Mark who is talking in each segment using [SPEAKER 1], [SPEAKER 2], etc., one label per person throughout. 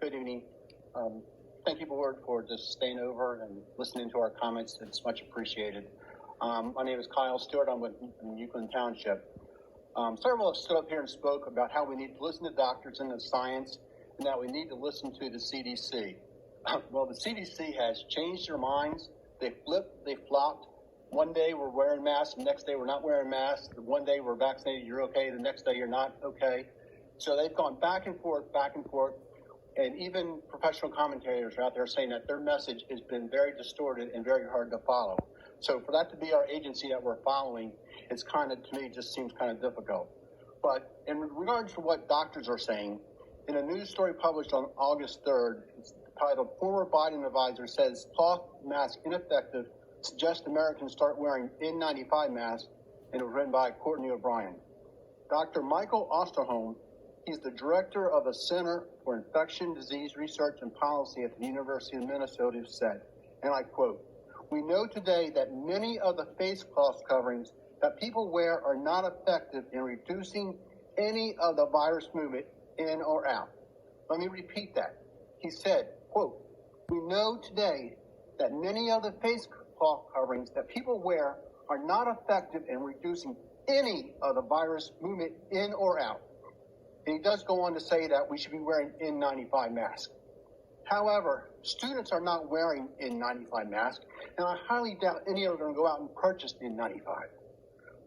[SPEAKER 1] Good evening. Thank you, board, for just staying over and listening to our comments. It's much appreciated. My name is Kyle Stewart. I'm with Euclid Township. Several have stood up here and spoke about how we need to listen to doctors and the science, and that we need to listen to the CDC. Well, the CDC has changed their minds. They flipped, they flopped. One day we're wearing masks, the next day we're not wearing masks. One day we're vaccinated, you're okay, the next day you're not okay. So they've gone back and forth, and even professional commentators are out there saying that their message has been very distorted and very hard to follow. So for that to be our agency that we're following, it's kind of, to me, just seems kind of difficult. But in regards to what doctors are saying, in a news story published on August 3rd, it's titled, "Former Biden Advisor Says Cloth Mask Ineffective, Suggests Americans Start Wearing N95 Masks," and it was written by Courtney O'Brien. Dr. Michael Osterholm, he's the director of the Center for Infection Disease Research and Policy at the University of Minnesota, said, and I quote, "We know today that many of the face cloth coverings that people wear are not effective in reducing any of the virus movement in or out." Let me repeat that. He said, quote, "We know today that many of the face cloth coverings that people wear are not effective in reducing any of the virus movement in or out." And he does go on to say that we should be wearing N95 masks. However, students are not wearing N95 masks, and I highly doubt any of them are going to go out and purchase N95.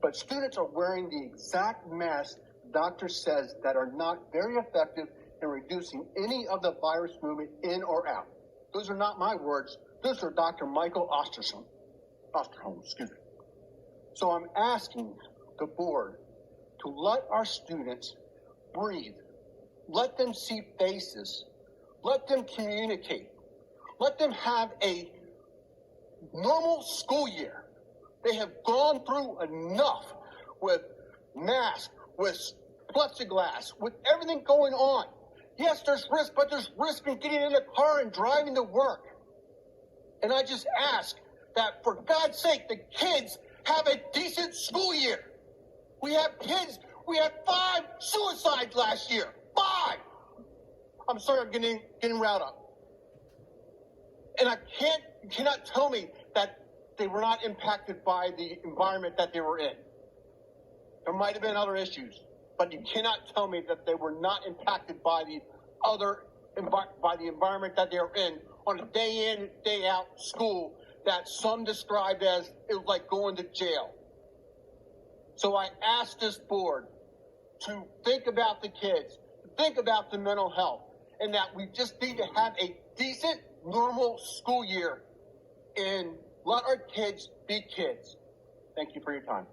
[SPEAKER 1] But students are wearing the exact masks the doctor says that are not very effective in reducing any of the virus movement in or out. Those are not my words. Those are Dr. Michael Osterholm. So I'm asking the board to let our students breathe. Let them see faces. Let them communicate. Let them have a normal school year. They have gone through enough with masks, with plexiglass, with everything going on. Yes, there's risk, but there's risk in getting in the car and driving to work. And I just ask that, for God's sake, the kids have a decent school year. We had 5 suicides last year. 5! I'm sorry, I'm getting riled up. And you cannot tell me that they were not impacted by the environment that they were in. There might have been other issues, but you cannot tell me that they were not impacted by the environment that they were in on a day in, day out school that some described as it was like going to jail. So I ask this board to think about the kids, think about the mental health, and that we just need to have a decent, normal school year and let our kids be kids. Thank you for your time.